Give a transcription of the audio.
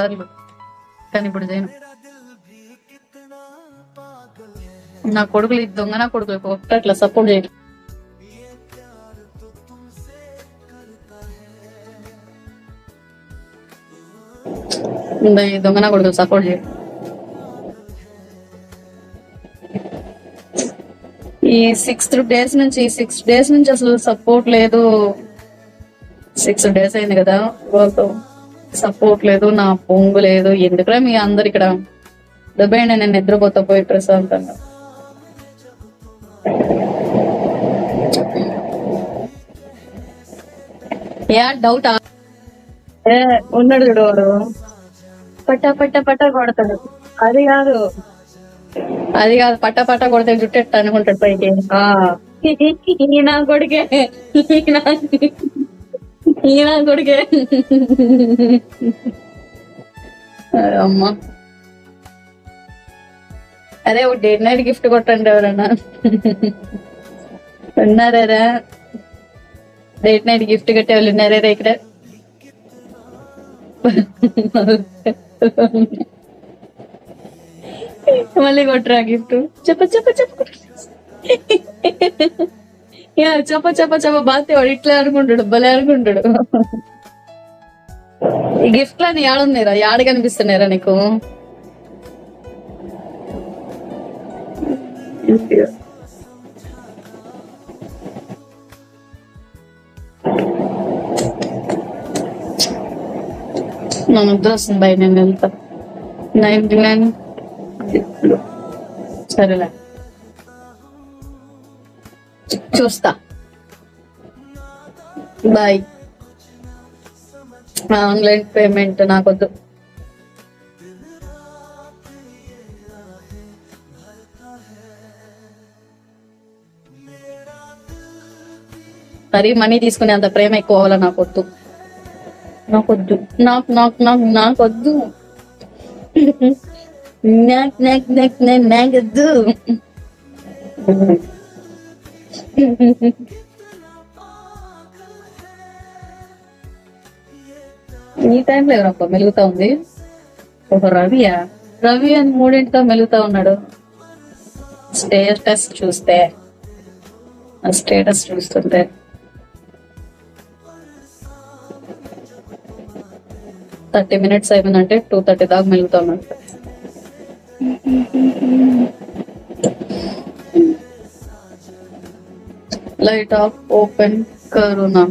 సార్లు, కానీ ఇప్పుడు చేయను. నా కొడుకులు దొంగ, నా కొడుకులు ఒకటి అట్లా సపోర్ట్ చేయను. దొంగ నా కొడుకులు సపోర్ట్ చేయను. ఈ 6 డేస్ నుంచి అసలు సపోర్ట్ లేదు. 6 days అయింది కదా, వాళ్ళతో సపోర్ట్ లేదు, నా పొంగు లేదు. ఎందుకురా మీ అందరు ఇక్కడ దెబ్బైండి, నేను నిద్రపోతా పోయి ప్రశాంతంగా. డౌట్ ఉన్నాడు చూడు వాడు, పట్టా పట్టా పట్టా కొడతాడు. అది కాదు పట్టా పట్టా కొడితే జుట్టెట్ట అనుకుంటాడు పైకి. ఈయన కొడుకే ఈయన కొడుకే అమ్మా. అరే ఒక డేట్ నైట్ గిఫ్ట్ కొట్టండి ఎవరన్నా ఉన్నారా? డేట్ నైట్ గిఫ్ట్ కట్టే వాళ్ళు ఉన్నారా ఇక్కడ? మళ్ళీ కొట్టరా గిఫ్ట్? చెప్ప చెప్ప చెప్ప చెప్ప చెప్ప చెప్ప బాతే వాడు ఇట్లా అనుకుంటాడు, భలే అనుకుంటాడు. ఈ గిఫ్ట్ లని ఏడున్నాయిరా? ఏడ కనిపిస్తున్నారా నీకు? నా ముద్ర వస్తుంది బయట, నేను వెళ్తా. 99 సరేలే, చూస్తా. బాయ్. ఆన్లైన్ పేమెంట్ నాకొద్దు. మరి మనీ తీసుకునే అంత ప్రేమ ఎక్కువ అవ్వాలా? నాకొద్దు. నాకొద్దు. నాకొద్దు. నాకొద్దు. ఈ టైంలో ఎవరప్ప మెలుగుతా ఉంది? ఒక రవి అని 3ంటితో మెలుగుతా ఉన్నాడు. స్టేటస్ చూస్తుంటే 30 minutes అయిపోయిందంటే 2:30 దాకా మెలుగుతా ఉన్నాడు. లైట్ ఆఫ్ ఓపెన్ కరుణా.